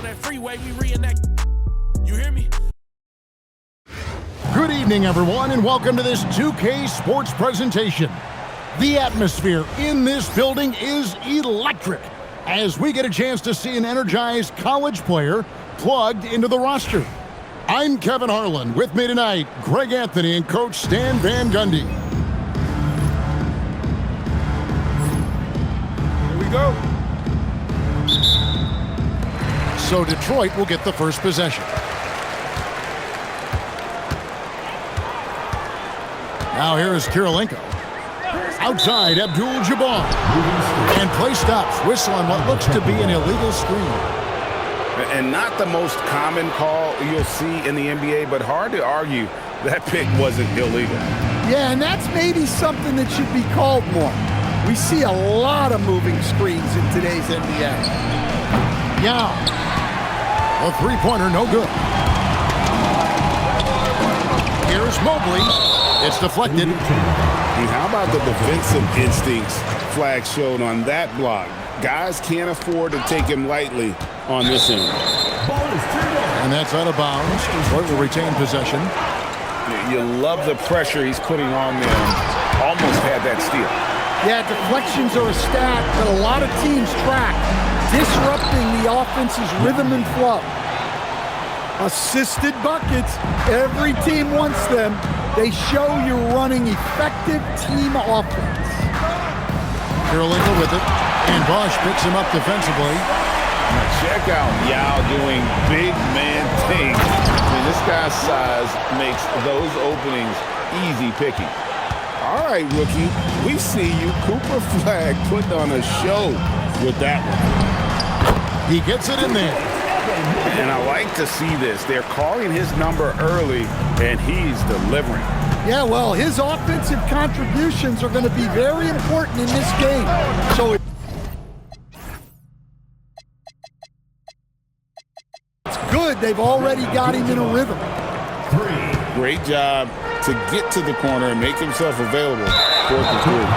on that freeway, we reenact. You hear me? Good evening, everyone, and welcome to this 2K Sports presentation. The atmosphere in this building is electric as we get a chance to see an energized college player plugged into the roster. I'm Kevin Harlan. With me tonight, Greg Anthony and Coach Stan Van Gundy. Here we go. So Detroit will get the first possession. Now here is Kirilenko. Outside, Abdul-Jabbar. And play stops. Whistle on what looks to be an illegal screen. And not the most common call you'll see in the NBA, but hard to argue that pick wasn't illegal. Yeah, and that's maybe something that should be called more. We see a lot of moving screens in today's NBA. Yao. A three-pointer, no good. Here's Mobley. It's deflected. And how about the defensive instincts flag showed on that block? Guys can't afford to take him lightly on this end. And that's out of bounds. Detroit will retain possession. You love the pressure he's putting on them. Almost had that steal. Yeah, deflections are a stat that a lot of teams track, disrupting the offense's rhythm and flow. Assisted buckets, every team wants them. They show you're running effective team offense. Kirilenko with it, and Bosch picks him up defensively. Check out Yao doing big man things. I mean, this guy's size makes those openings easy picking. All right, rookie, we see you. Cooper Flagg putting on a show with that one. He gets it in there. And I like to see this. They're calling his number early, and he's delivering. Yeah, well, his offensive contributions are going to be very important in this game. So it's good they've already got him in a rhythm. Great job to get to the corner and make himself available for the three.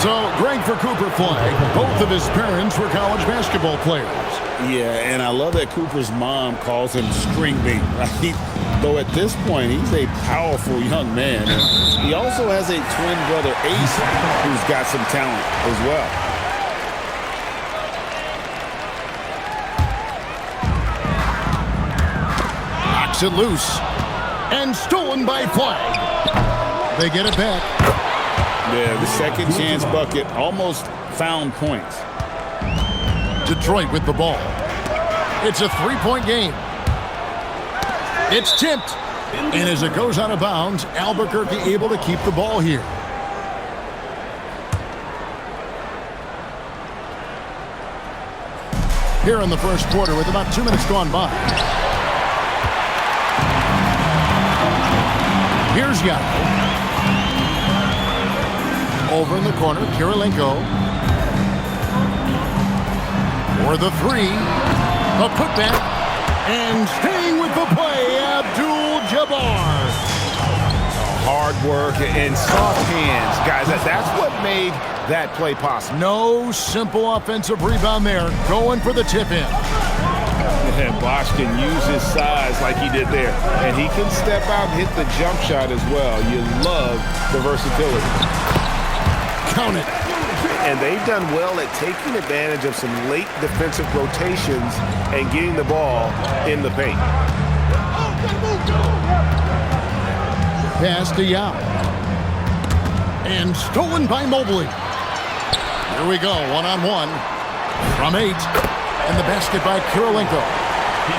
So, Greg, for Cooper Flagg, both of his parents were college basketball players. Yeah, and I love that Cooper's mom calls him string bean, right? Though at this point, he's a powerful young man. And he also has a twin brother, Ace, who's got some talent as well. Knocks it loose. And stolen by Flagg. They get it back. Yeah, the second chance bucket almost found points. Detroit with the ball. It's a three-point game. It's tipped. And as it goes out of bounds, Albuquerque able to keep the ball here. Here in the first quarter with about 2 minutes gone by. Here's Yao. Over in the corner, Kirilenko. For the three. A putback. And staying with the play, Abdul-Jabbar. Hard work and soft hands. Guys, that's what made that play possible. No simple offensive rebound there. Going for the tip-in. And Bosch can use his size like he did there. And he can step out and hit the jump shot as well. You love the versatility. Count it. And they've done well at taking advantage of some late defensive rotations and getting the ball in the paint. Pass to Yao. And stolen by Mobley. Here we go, one-on-one. From 8. And the basket by Kirilenko.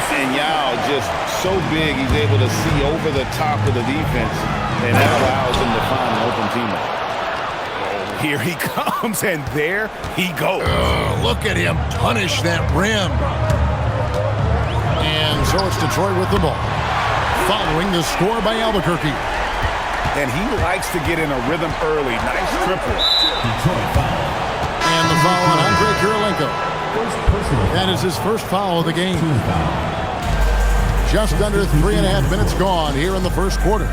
And Yao just so big, he's able to see over the top of the defense, and that allows him to find an open teammate. Here he comes, and there he goes. Look at him punish that rim. And so it's Detroit with the ball. Following the score by Albuquerque. And he likes to get in a rhythm early. Nice triple. And the foul on Andre Kirilenko. That is his first foul of the game. Just under 3.5 minutes gone here in the first quarter.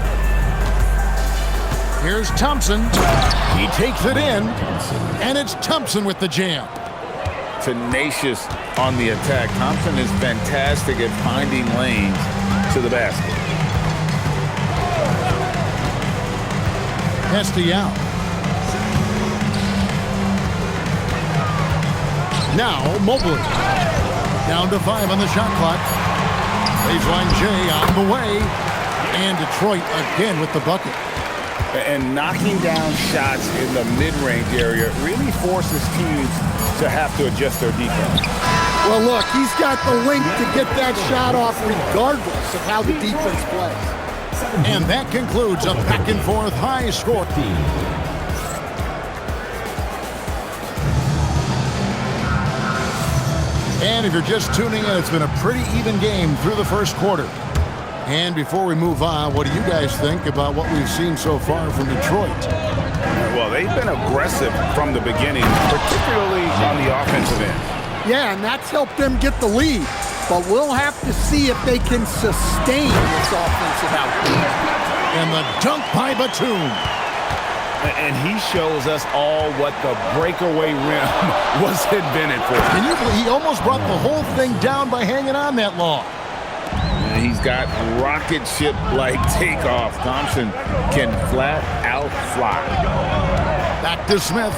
Here's Thompson. He takes it in, and it's Thompson with the jam. tenacious on the attack. Thompson is fantastic at finding lanes to the basket. Castellano. Now Mobley. Down to 5 on the shot clock. Baseline J on the way. And Detroit again with the bucket. And knocking down shots in the mid-range area really forces teams to have to adjust their defense. Well, look, he's got the length to get that shot off regardless of how the defense plays. And that concludes a back-and-forth high score. And if you're just tuning in, it's been a pretty even game through the first quarter. And before we move on, what do you guys think about what we've seen so far from Detroit? Well, they've been aggressive from the beginning, particularly on the offensive end. Yeah, and that's helped them get the lead. But we'll have to see if they can sustain this offensive output. And the dunk by Batum. And he shows us all what the breakaway rim was invented for. Can you believe he almost brought the whole thing down by hanging on that long? And he's got rocket ship-like takeoff. Thompson can flat out fly. Back to Smith.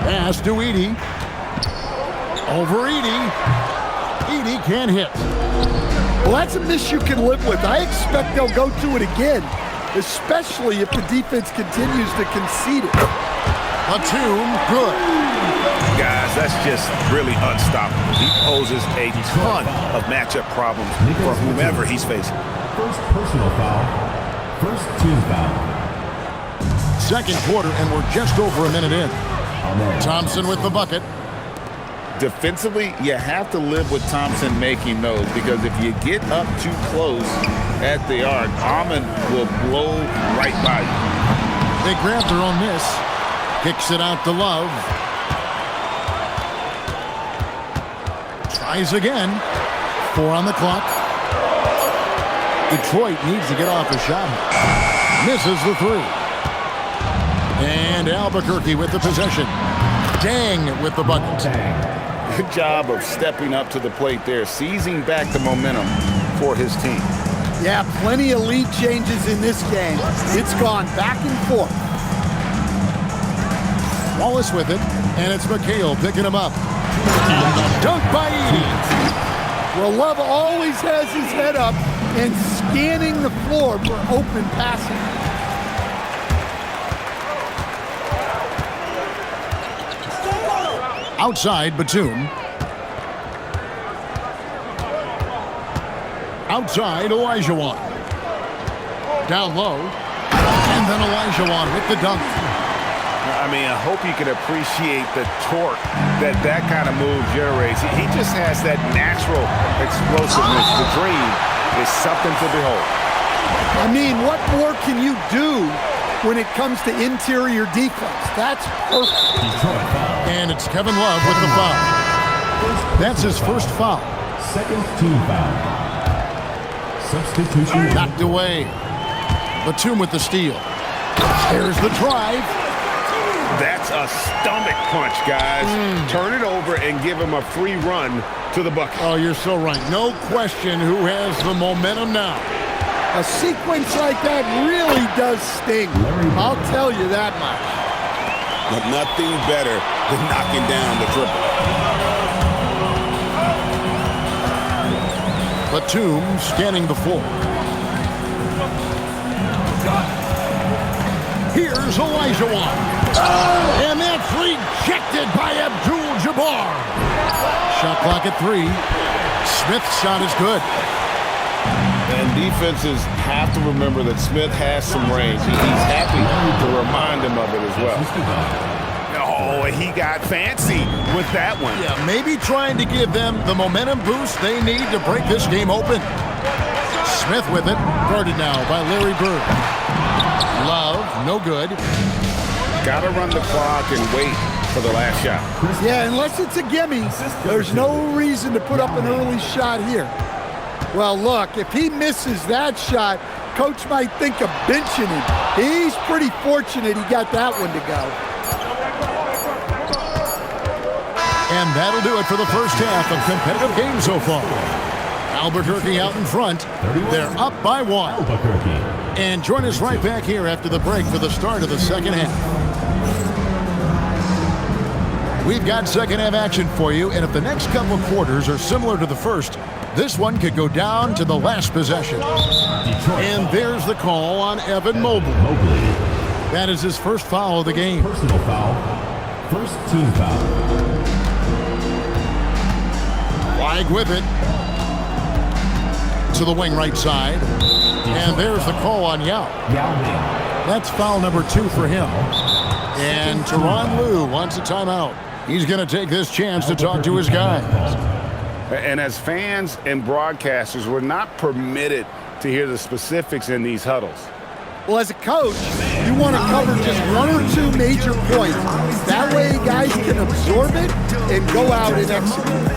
Pass to Edey. Over Edey. Edey can't hit. Well, that's a miss you can live with. I expect they'll go to it again, especially if the defense continues to concede it. Batum, good. Guys, that's just really unstoppable. He poses a ton of matchup problems for whomever he's facing. First personal foul. First team foul. Second quarter, and we're just over a minute in. Thompson with the bucket. Defensively, you have to live with Thompson making those, because if you get up too close at the arc, Ahmed will blow right by you. They grab their own miss. Kicks it out to Love. Tries again. 4 on the clock. Detroit needs to get off a shot. Misses the 3. And Albuquerque with the possession. Dang with the bucket. Good job of stepping up to the plate there, seizing back the momentum for his team. Yeah, plenty of lead changes in this game. It's gone back and forth. Wallace with it, and it's McHale picking him up. Dunk by Edey. Well, Love always has his head up and scanning the floor for open passing. Outside, Batum. Outside, Olajuwon. Down low. And then Olajuwon with the dunk. I mean, I hope you can appreciate the torque that kind of move generates. He just has that natural explosiveness. The dream is something to behold. I mean, what more can you do when it comes to interior defense? That's perfect. And it's Kevin Love with the foul. That's his first foul. Second team foul. Substitution. Knocked away. Batum with the steal. There's the drive. That's a stomach punch, guys. Turn it over and give him a free run to the bucket. Oh, you're so right. No question who has the momentum now. A sequence like that really does sting. I'll tell you that much. But nothing better than knocking down the triple. Batum scanning the floor. Here's Olajuwon. And that's rejected by Abdul-Jabbar. Shot clock at 3. Smith's shot is good. And defenses have to remember that Smith has some range. He's happy to remind them of it as well. Oh, he got fancy with that one. Yeah, maybe trying to give them the momentum boost they need to break this game open. Smith with it, guarded now by Larry Bird. Love, no good. Got to run the clock and wait for the last shot. Yeah, unless it's a gimme, there's no reason to put up an early shot here. Well, look, if he misses that shot, coach might think of benching him. He's pretty fortunate he got that one to go. And that'll do it for the first half of competitive games so far. Albuquerque out in front. They're up by 1. Albuquerque. And join us right back here after the break for the start of the second half. We've got second half action for you, and if the next couple quarters are similar to the first, this one could go down to the last possession. Detroit. And there's the call on Evan Mobley. Mobley. That is his first foul of the game. Personal foul. First team foul. Flag with it. To the wing right side. And there's the call on Yao. Yao Ming. That's foul number 2 for him. And Tyronn Lue wants a timeout. He's going to take this chance to talk to his guys. And as fans and broadcasters, we're not permitted to hear the specifics in these huddles. Well, as a coach, you want to cover just 1 or 2 major points. That way guys can absorb it and go out and execute.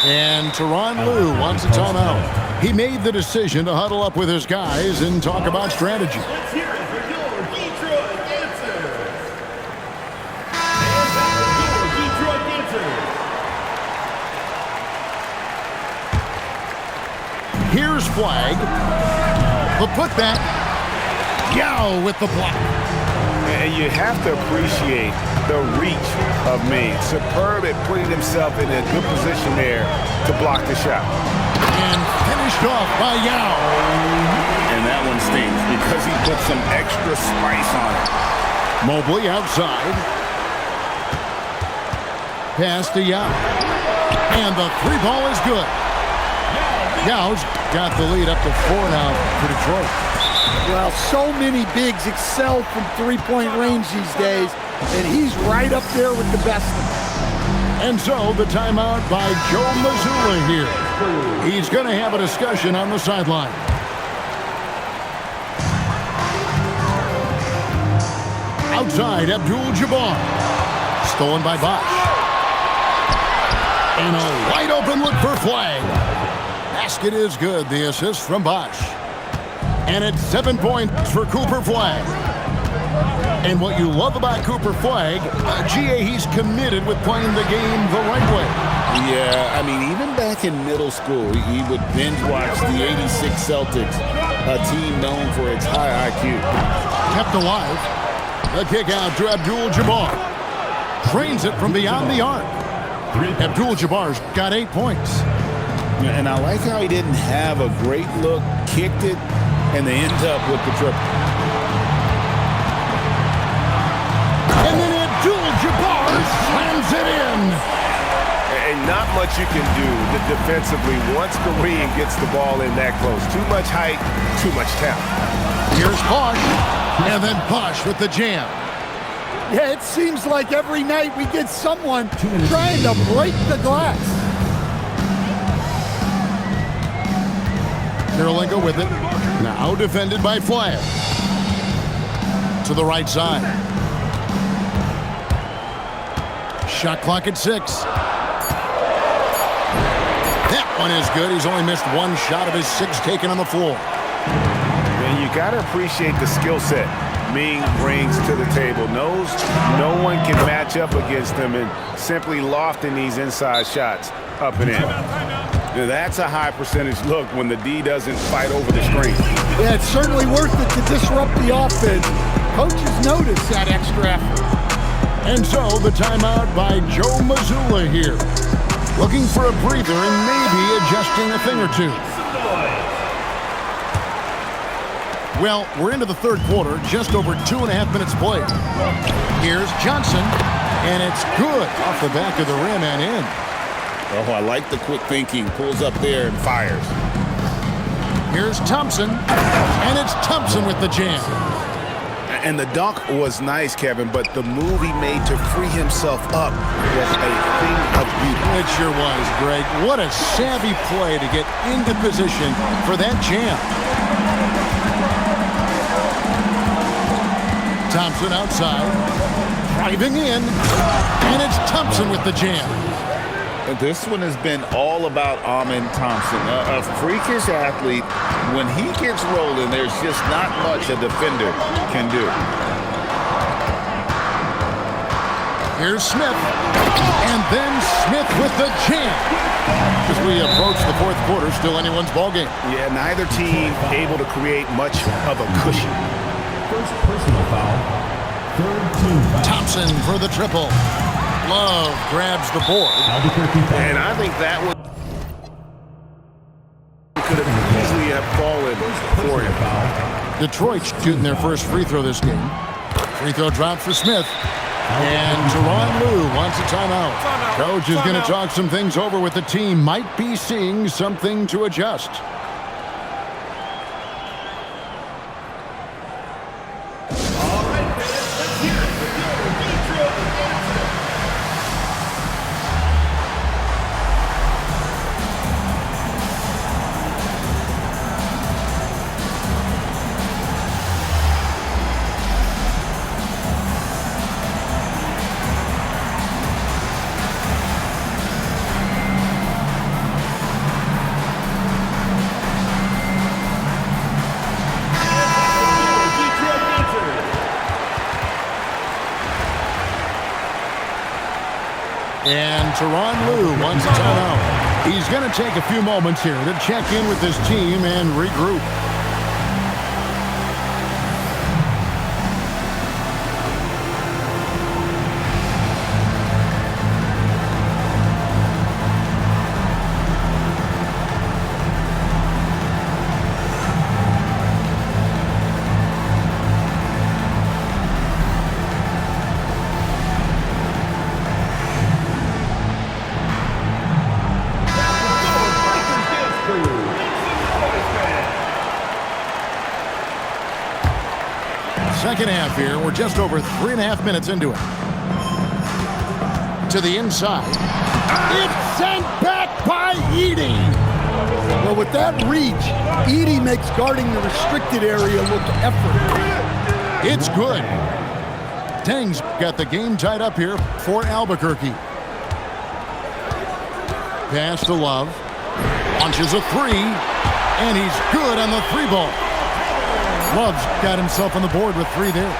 And Tyronn Lue wants a timeout. He made the decision to huddle up with his guys and talk about strategy. Let's hear it for your Detroit Dancers. Detroit Dancers. Here's Flag. The putback. Yao with the block. And you have to appreciate the reach of Ming. Superb at putting himself in a good position there to block the shot. And finished off by Yao. And that one stings because he put some extra spice on it. Mobley outside. Pass to Yao. And the 3-ball is good. Yao's got the lead up to 4 now for Detroit. Well, so many bigs excel from three-point range these days, and he's right up there with the best of them. And so the timeout by Joe Mazzulla here. He's going to have a discussion on the sideline. Outside, Abdul-Jabbar. Stolen by Bosh. And a wide open look for Flag. Basket is good. The assist from Bosh. And it's 7 points for Cooper Flag. And what you love about Cooper Flag, GA, he's committed with playing the game the right way. Yeah, I mean, even back in middle school, he would binge watch the '86 Celtics, a team known for its high IQ. Kept alive. The kick out to Abdul-Jabbar. Trains it from beyond the arc. Abdul-Jabbar's got 8 points. And I like how he didn't have a great look, kicked it, and they end up with the triple. And then Abdul-Jabbar slams it in. And not much you can do defensively once Kareem gets the ball in that close. Too much height, too much talent. Here's Bosh. And then Bosh with the jam. Yeah, it seems like every night we get someone trying to break the glass. Karolinko with it. Now defended by Flag. To the right side. Shot clock at 6. That one is good. He's only missed 1 shot of his 6 taken on the floor. And you got to appreciate the skill set Ming brings to the table. Knows no one can match up against him and simply lofting these inside shots up and in. Now, that's a high percentage look when the D doesn't fight over the screen. Yeah, it's certainly worth it to disrupt the offense. Coaches notice that extra effort. And so the timeout by Joe Mazzulla here. Looking for a breather and maybe adjusting a thing or two. Well, we're into the third quarter, just over 2.5 minutes played. Here's Johnson, and it's good off the back of the rim and in. Oh, I like the quick thinking. Pulls up there and fires. Here's Thompson, and it's Thompson with the jam. And the dunk was nice, Kevin, but the move he made to free himself up was a thing of beauty. It sure was, Greg. What a savvy play to get into position for that jam. Thompson outside, driving in, and it's Thompson with the jam. This one has been all about Amen Thompson, a freakish athlete. When he gets rolling, there's just not much a defender can do. Here's Smith, and then Smith with the jam. As we approach the fourth quarter, still anyone's ballgame. Yeah, neither team able to create much of a cushion. First personal foul. Third team foul. Thompson for the triple. Love grabs the board. Albuquerque foul. And I think that one could have easily have fallen for him. Foul. Detroit shooting their first free throw this game. Free throw drop for Smith. And Teron Lue wants a timeout. Coach is going to talk some things over with the team. Might be seeing something to adjust. All right, fans, let's hear it for your Detroit Dancers. And Teron Lue wants a timeout. He's going to take a few moments here to check in with his team and regroup. Second half here. We're just over 3.5 minutes into it. To the inside. It's sent back by Edey. Well, with that reach, Edey makes guarding the restricted area look effortless. It's good. Tang's got the game tied up here for Albuquerque. Pass to Love. Launches a three. And he's good on the three ball. Love's got himself on the board with three there.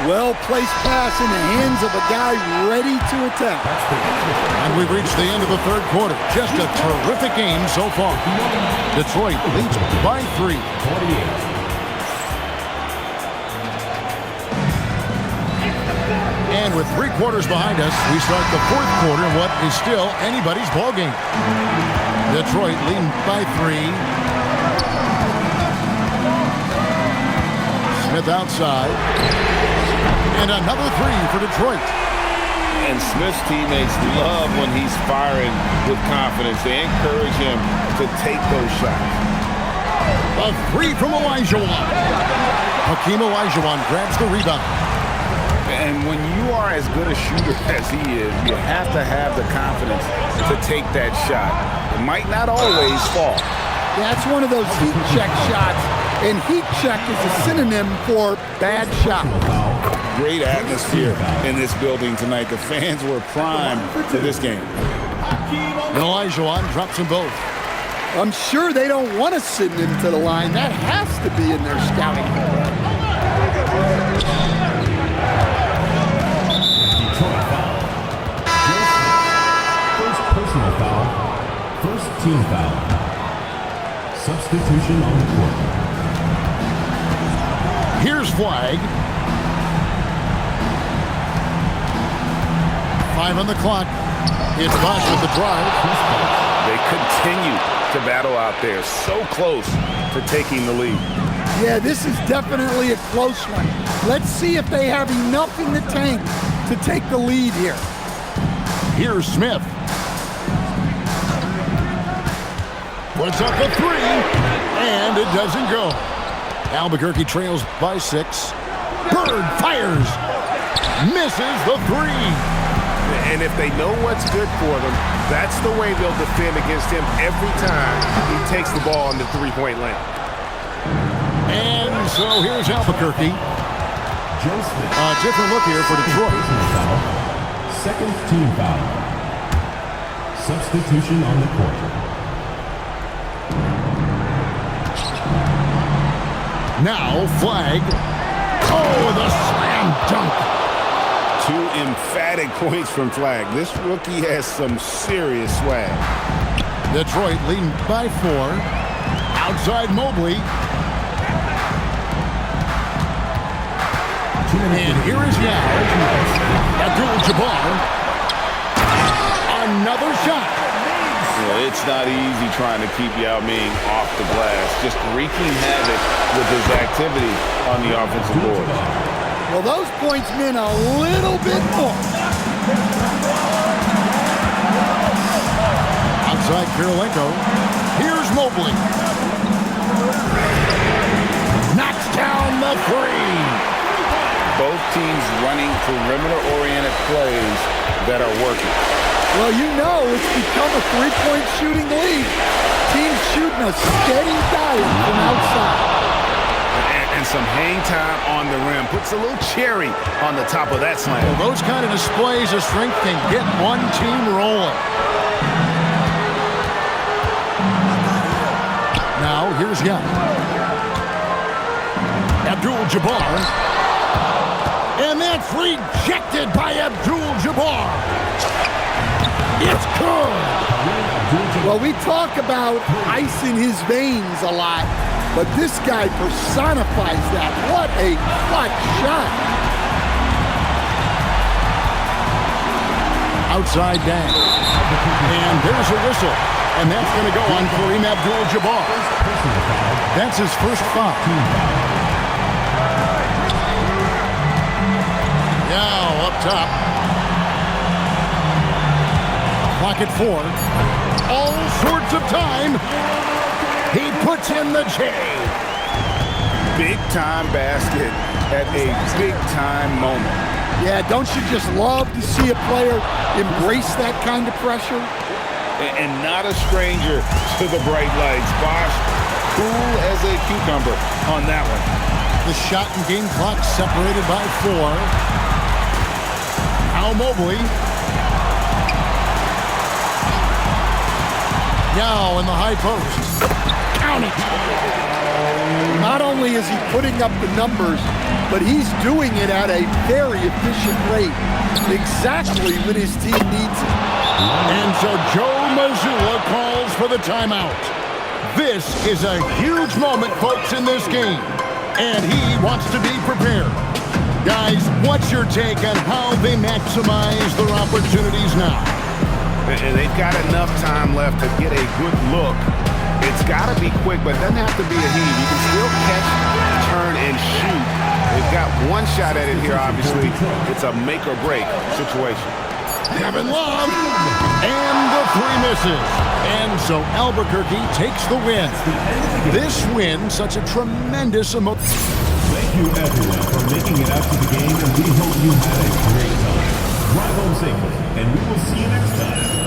Well-placed pass in the hands of a guy ready to attack. And we've reached the end of the third quarter. Just a terrific game so far. Detroit leads by 3. 48. And with 3 quarters behind us, we start the fourth quarter in what is still anybody's ballgame. Detroit leading by 3. Smith outside. And another 3 for Detroit. And Smith's teammates love when he's firing with confidence. They encourage him to take those shots. A 3 from Olajuwon. Hakeem Olajuwon grabs the rebound. And when you are as good a shooter as he is, you have to have the confidence to take that shot. It might not always fall. That's one of those heat check shots, and heat check is a synonym for bad shot. Great atmosphere in this building tonight. The fans were primed for this game. And Olajuwon drops them both. I'm sure they don't want to send him to the line. That has to be in their scouting. Detroit foul. First personal foul. First team foul. Substitution on the court. Here's flag. 5 on the clock. It's Bosh with the drive. They continue to battle out there, so close to taking the lead. Yeah, this is definitely a close one. Let's see if they have enough in the tank to take the lead here. Here's Smith. Puts up a 3, and it doesn't go. Albuquerque trails by 6. Bird fires. Misses the three. And if they know what's good for them, that's the way they'll defend against him every time he takes the ball in the three-point lane. And so here's Albuquerque. Joe Smith. A different look here for Detroit. Personal foul. Second team foul. Substitution on the court. Now flag. Oh, the slam dunk. Two emphatic points from Flag. This rookie has some serious swag. Detroit leading by 4. Outside Mobley. And here is Yao. Abdul-Jabbar. Another shot. Well, it's not easy trying to keep Yao Ming off the glass. Just wreaking havoc with his activity on the offensive board. Well, those points mean a little bit more. Outside Kirilenko. Here's Mobley. Knocks down the three. Both teams running perimeter-oriented plays that are working. Well, you know it's become a three-point shooting league. Teams shooting a steady diet from outside. And some hang time on the rim. Puts a little cherry on the top of that slam. Well, those kind of displays of strength can get one team rolling. Now, here's Young. Abdul-Jabbar. And that's rejected by Abdul-Jabbar. It's good. Well, we talk about ice in his veins a lot, but this guy personifies that. What a clutch shot. Outside Dang. And there's a whistle. And that's going to go on Kareem Abdul-Jabbar. That's his first foul. Now up top. Clock at 4. All sorts of time. He puts in the J. Big-time basket at a big-time moment. Yeah, don't you just love to see a player embrace that kind of pressure? And not a stranger to the bright lights. Bosh, cool as a cucumber on that one. The shot and game clock separated by 4. Now Mobley. Now in the high post. Count it. Not only is he putting up the numbers, but he's doing it at a very efficient rate. Exactly when his team needs it. And so Joe Mazzulla calls for the timeout. This is a huge moment, folks, in this game. And he wants to be prepared. Guys, what's your take on how they maximize their opportunities now? And they've got enough time left to get a good look. It's got to be quick, but it doesn't have to be a heave. You can still catch, turn, and shoot. They've got one shot at it here, obviously. It's a make-or-break situation. Kevin Love, and the 3 misses. And so Albuquerque takes the win. This win, such a tremendous emotion. Thank you everyone for making it out to the game, and we hope you had a great time. Drive home safely, and we will see you next time.